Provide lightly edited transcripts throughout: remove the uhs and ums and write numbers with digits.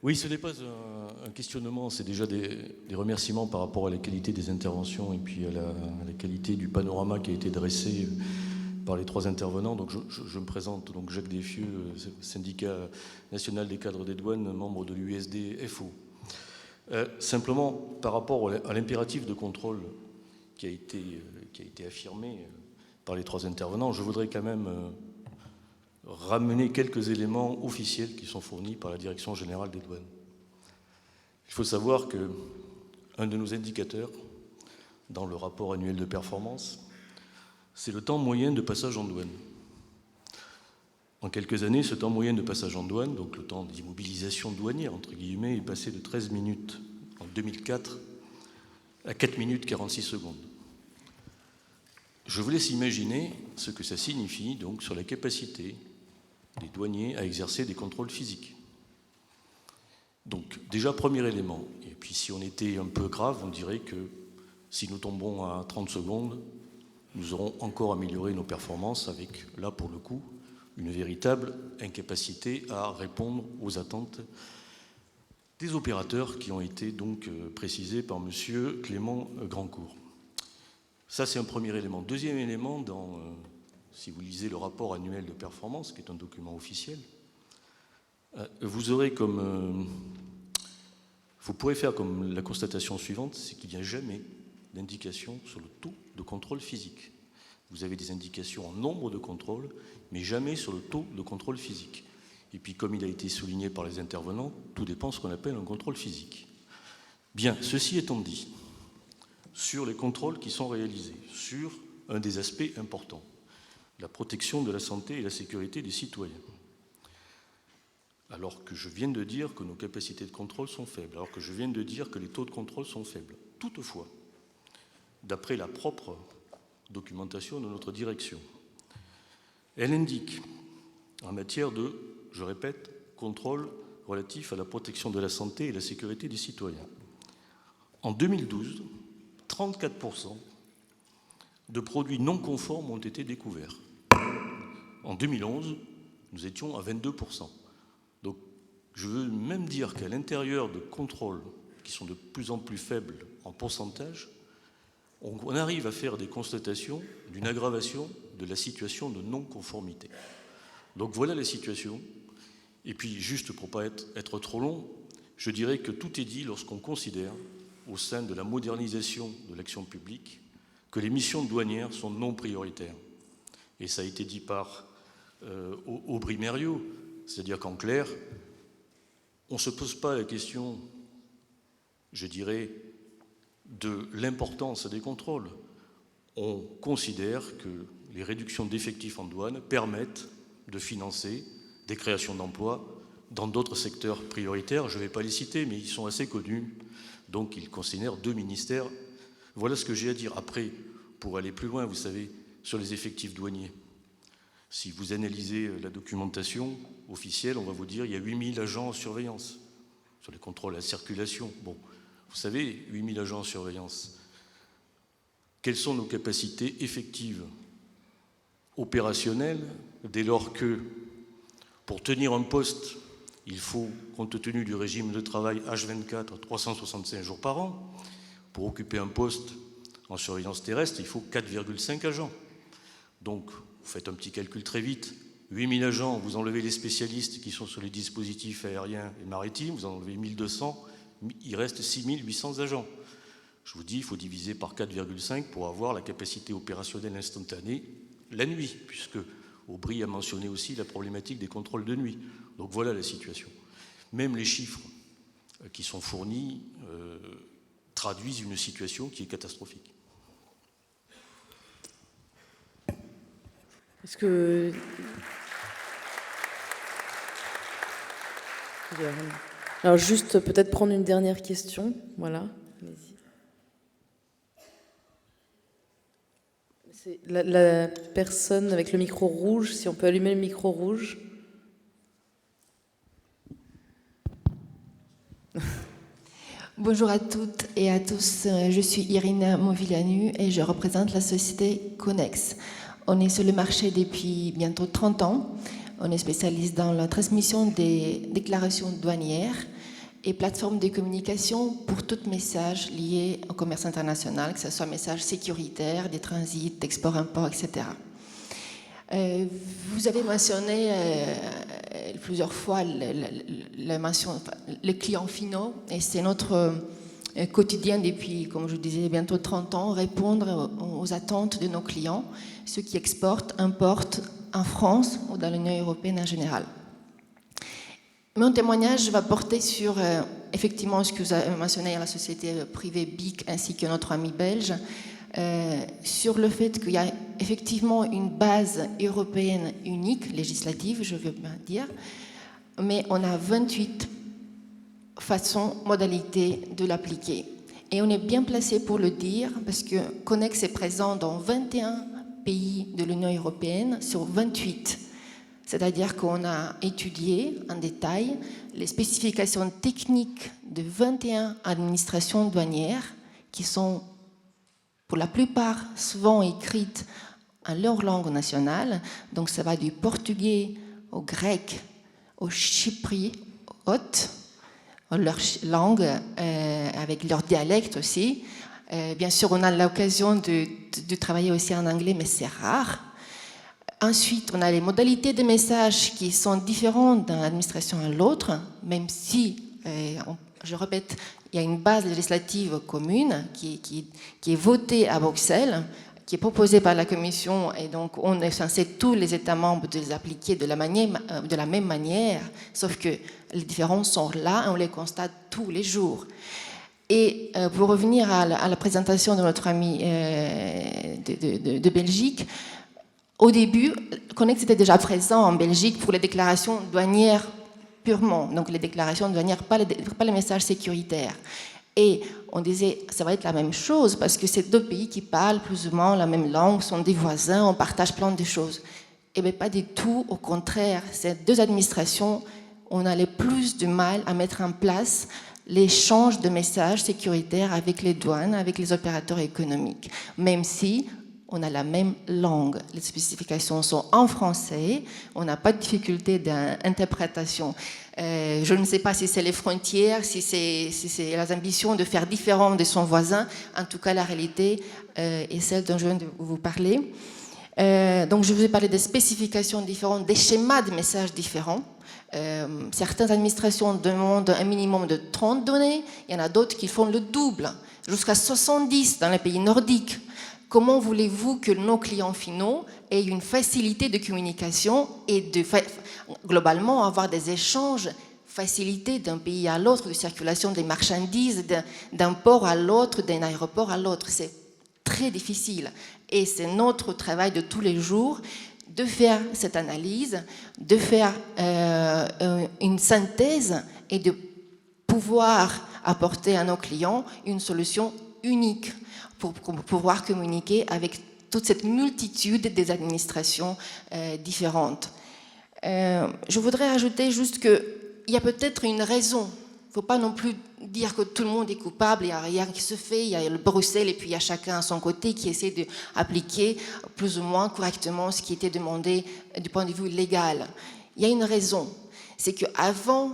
Oui, ce n'est pas un questionnement, c'est déjà des remerciements par rapport à la qualité des interventions et puis à la qualité du panorama qui a été dressé par les trois intervenants. Donc je me présente, donc Jacques Desfieux, syndicat national des cadres des douanes, membre de l'USD-FO. Simplement, par rapport à l'impératif de contrôle qui a été affirmé par les trois intervenants, je voudrais quand même ramener quelques éléments officiels qui sont fournis par la Direction générale des douanes. Il faut savoir qu'un de nos indicateurs dans le rapport annuel de performance, c'est le temps moyen de passage en douane. En quelques années, ce temps moyen de passage en douane, donc le temps d'immobilisation douanière, entre guillemets, est passé de 13 minutes en 2004 à 4 minutes 46 secondes. Je vous laisse imaginer ce que ça signifie donc sur la capacité des douaniers à exercer des contrôles physiques. Donc déjà, premier élément. Et puis si on était un peu grave, on dirait que si nous tombons à 30 secondes, nous aurons encore amélioré nos performances avec, là pour le coup, une véritable incapacité à répondre aux attentes des opérateurs qui ont été donc précisés par M. Clément Grandcourt. Ça, c'est un premier élément. Deuxième élément, si vous lisez le rapport annuel de performance, qui est un document officiel, vous pourrez faire comme la constatation suivante, c'est qu'il n'y a jamais d'indication sur le taux de contrôle physique. Vous avez des indications en nombre de contrôles, mais jamais sur le taux de contrôle physique. Et puis, comme il a été souligné par les intervenants, tout dépend de ce qu'on appelle un contrôle physique. Bien, ceci étant dit, sur les contrôles qui sont réalisés, sur un des aspects importants, la protection de la santé et la sécurité des citoyens. Alors que je viens de dire que nos capacités de contrôle sont faibles, alors que je viens de dire que les taux de contrôle sont faibles. Toutefois, d'après la propre documentation de notre direction, elle indique, en matière de, je répète, contrôle relatif à la protection de la santé et la sécurité des citoyens. En 2012, 34% de produits non conformes ont été découverts. En 2011, nous étions à 22%. Donc, je veux même dire qu'à l'intérieur de contrôles qui sont de plus en plus faibles en pourcentage, on arrive à faire des constatations d'une aggravation de la situation de non-conformité. Donc voilà la situation. Et puis, juste pour ne pas être trop long, je dirais que tout est dit lorsqu'on considère, au sein de la modernisation de l'action publique, que les missions douanières sont non prioritaires. Et ça a été dit par Aubry Merriot, c'est-à-dire qu'en clair, on ne se pose pas la question, je dirais, de l'importance des contrôles. On considère que les réductions d'effectifs en douane permettent de financer des créations d'emplois dans d'autres secteurs prioritaires. Je ne vais pas les citer, mais ils sont assez connus. Donc, ils considèrent 2 ministères. Voilà ce que j'ai à dire. Après, pour aller plus loin, vous savez, sur les effectifs douaniers, si vous analysez la documentation officielle, on va vous dire qu'il y a 8000 agents en surveillance sur les contrôles à la circulation. Bon, vous savez, 8000 agents en surveillance. Quelles sont nos capacités effectives, opérationnelles, dès lors que, pour tenir un poste, il faut, compte tenu du régime de travail H24, 365 jours par an. Pour occuper un poste en surveillance terrestre, il faut 4,5 agents. Donc, vous faites un petit calcul très vite. 8000 agents, vous enlevez les spécialistes qui sont sur les dispositifs aériens et maritimes, vous enlevez 1200, il reste 6800 agents. Je vous dis, il faut diviser par 4,5 pour avoir la capacité opérationnelle instantanée la nuit, puisque Aubry a mentionné aussi la problématique des contrôles de nuit. Donc voilà la situation. Même les chiffres qui sont fournis traduisent une situation qui est catastrophique. Est-ce que... Alors juste peut-être prendre une dernière question. Voilà. C'est la personne avec le micro rouge, si on peut allumer le micro rouge. Bonjour à toutes et à tous, je suis Irina Movilanu et je représente la société Connex. On est sur le marché depuis bientôt 30 ans. On est spécialiste dans la transmission des déclarations douanières. et plateforme de communication pour tout message lié au commerce international, que ce soit message sécuritaire, des transits, d'export-import, etc. Vous avez mentionné plusieurs fois les clients finaux, et c'est notre quotidien depuis, comme je disais, bientôt 30 ans, répondre aux attentes de nos clients, ceux qui exportent, importent en France ou dans l'Union européenne en général. Mon témoignage va porter sur, effectivement, ce que vous avez mentionné à la société privée BIC ainsi que notre ami belge, sur le fait qu'il y a effectivement une base européenne unique, législative, je veux bien dire, mais on a 28 façons, modalités de l'appliquer. Et on est bien placé pour le dire, parce que Connex est présent dans 21 pays de l'Union européenne sur 28. C'est-à-dire qu'on a étudié en détail les spécifications techniques de 21 administrations douanières qui sont pour la plupart souvent écrites en leur langue nationale. Donc ça va du portugais au grec, au chypriote, leur langue, avec leur dialecte aussi. Bien sûr, on a l'occasion de travailler aussi en anglais, mais c'est rare. Ensuite, on a les modalités de messages qui sont différentes d'une administration à l'autre, même si, je répète, il y a une base législative commune qui est votée à Bruxelles, qui est proposée par la Commission, et donc on est censé tous les États membres de les appliquer de la même manière, sauf que les différences sont là et on les constate tous les jours. Et pour revenir à la présentation de notre ami de Belgique, au début, Connex était déjà présent en Belgique pour les déclarations douanières purement, donc les déclarations douanières, pas les messages sécuritaires. Et on disait, ça va être la même chose, parce que c'est deux pays qui parlent plus ou moins la même langue, sont des voisins, on partage plein de choses. Eh bien, pas du tout, au contraire, ces deux administrations, on allait plus de mal à mettre en place l'échange de messages sécuritaires avec les douanes, avec les opérateurs économiques, même si on a la même langue. Les spécifications sont en français, on n'a pas de difficulté d'interprétation. Je ne sais pas si c'est les frontières, si c'est les ambitions de faire différent de son voisin. En tout cas, la réalité est celle dont je viens de vous parler. Donc, je vous ai parlé des spécifications différentes, des schémas de messages différents. Certaines administrations demandent un minimum de 30 données, il y en a d'autres qui font le double, jusqu'à 70 dans les pays nordiques. Comment voulez-vous que nos clients finaux aient une facilité de communication et globalement avoir des échanges facilités d'un pays à l'autre, de circulation des marchandises, d'un port à l'autre, d'un aéroport à l'autre? C'est très difficile. Et c'est notre travail de tous les jours de faire cette analyse, de faire une synthèse et de pouvoir apporter à nos clients une solution unique pour pouvoir communiquer avec toute cette multitude des administrations différentes. Je voudrais ajouter juste qu'il y a peut-être une raison. Il ne faut pas non plus dire que tout le monde est coupable, il n'y a rien qui se fait, il y a le Bruxelles et puis il y a chacun à son côté qui essaie d'appliquer plus ou moins correctement ce qui était demandé du point de vue légal. Il y a une raison, c'est qu'avant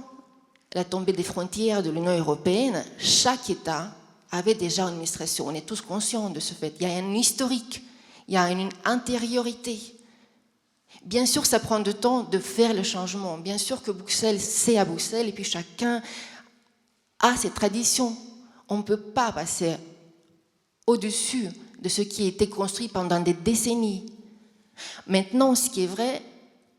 la tombée des frontières de l'Union européenne, chaque État avait déjà une administration. On est tous conscients de ce fait. Il y a un historique, il y a une antériorité. Bien sûr, ça prend du temps de faire le changement. Bien sûr que Bruxelles, c'est à Bruxelles, et puis chacun a ses traditions. On ne peut pas passer au-dessus de ce qui a été construit pendant des décennies. Maintenant, ce qui est vrai,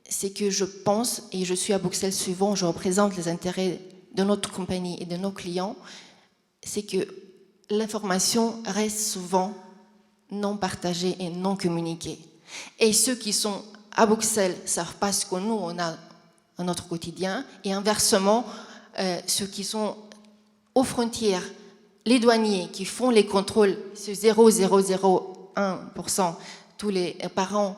c'est que je pense, et je suis à Bruxelles souvent, je représente les intérêts de notre compagnie et de nos clients, c'est que l'information reste souvent non partagée et non communiquée. Et ceux qui sont à Bruxelles ne savent pas ce que nous, on a dans notre quotidien, et inversement, ceux qui sont aux frontières, les douaniers qui font les contrôles, ce 0,001% tous les par an,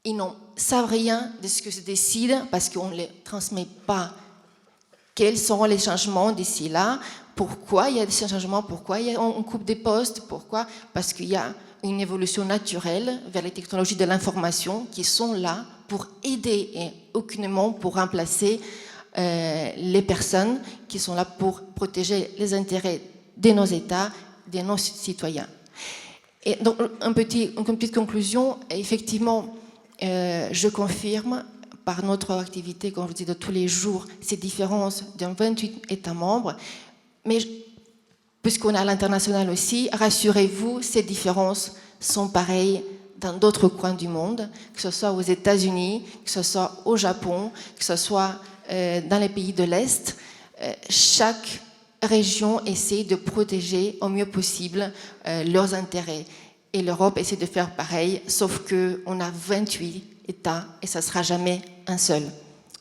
ils n'en savent rien de ce que se décide parce qu'on ne les transmet pas. Quels seront les changements d'ici là? Pourquoi il y a des changements? Pourquoi on coupe des postes? Pourquoi? Parce qu'il y a une évolution naturelle vers les technologies de l'information qui sont là pour aider et aucunement pour remplacer les personnes qui sont là pour protéger les intérêts de nos États, de nos citoyens. Et donc, une petite conclusion, effectivement, je confirme par notre activité, comme je dis, de tous les jours, ces différences dans 28 États membres, mais puisqu'on est à l'international aussi, rassurez-vous, ces différences sont pareilles dans d'autres coins du monde, que ce soit aux États-Unis, que ce soit au Japon, que ce soit dans les pays de l'Est. Chaque région essaie de protéger au mieux possible leurs intérêts. Et l'Europe essaie de faire pareil, sauf qu'on a 28 États et ça ne sera jamais un seul.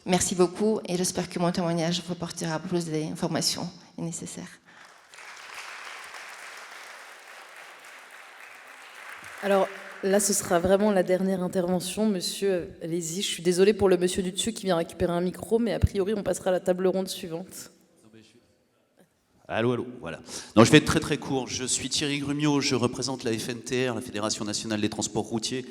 Merci beaucoup et j'espère que mon témoignage vous apportera plus d'informations nécessaires. Alors là, ce sera vraiment la dernière intervention. Monsieur, allez-y. Je suis désolée pour le monsieur du dessus qui vient récupérer un micro, mais a priori, on passera à la table ronde suivante. Allô, voilà. Non, je vais être très très court. Je suis Thierry Grumiaux, je représente la FNTR, la Fédération Nationale des Transports Routiers,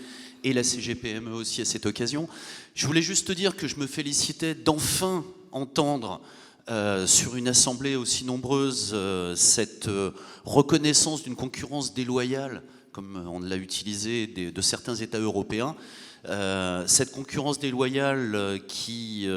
et la CGPME aussi à cette occasion. Je voulais juste te dire que je me félicitais d'enfin entendre sur une assemblée aussi nombreuse cette reconnaissance d'une concurrence déloyale, comme on l'a utilisé de certains États européens. Cette concurrence déloyale qui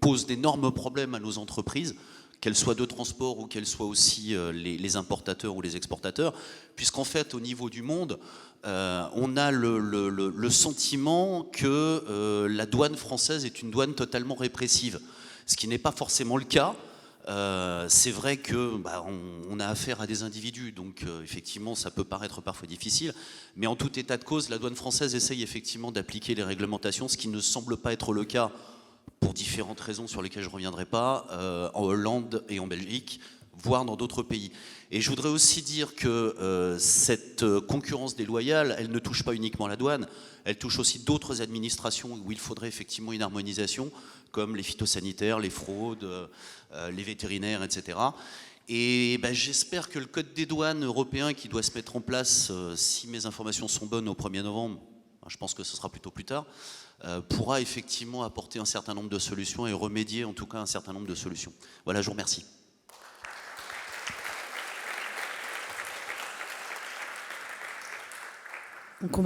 pose d'énormes problèmes à nos entreprises, qu'elles soient de transport ou qu'elles soient aussi les importateurs ou les exportateurs, puisqu'en fait, au niveau du monde, on a le sentiment que la douane française est une douane totalement répressive, ce qui n'est pas forcément le cas. C'est vrai que on a affaire à des individus, donc effectivement ça peut paraître parfois difficile, mais en tout état de cause, la douane française essaye effectivement d'appliquer les réglementations, ce qui ne semble pas être le cas pour différentes raisons sur lesquelles je ne reviendrai pas, en Hollande et en Belgique, voire dans d'autres pays. Et je voudrais aussi dire que cette concurrence déloyale, elle ne touche pas uniquement la douane, elle touche aussi d'autres administrations où il faudrait effectivement une harmonisation, comme les phytosanitaires, les fraudes, les vétérinaires, etc. Et j'espère que le code des douanes européen qui doit se mettre en place, si mes informations sont bonnes, au 1er novembre, je pense que ce sera plutôt plus tard, pourra effectivement apporter un certain nombre de solutions et remédier en tout cas à un certain nombre de solutions. Voilà, je vous remercie. Donc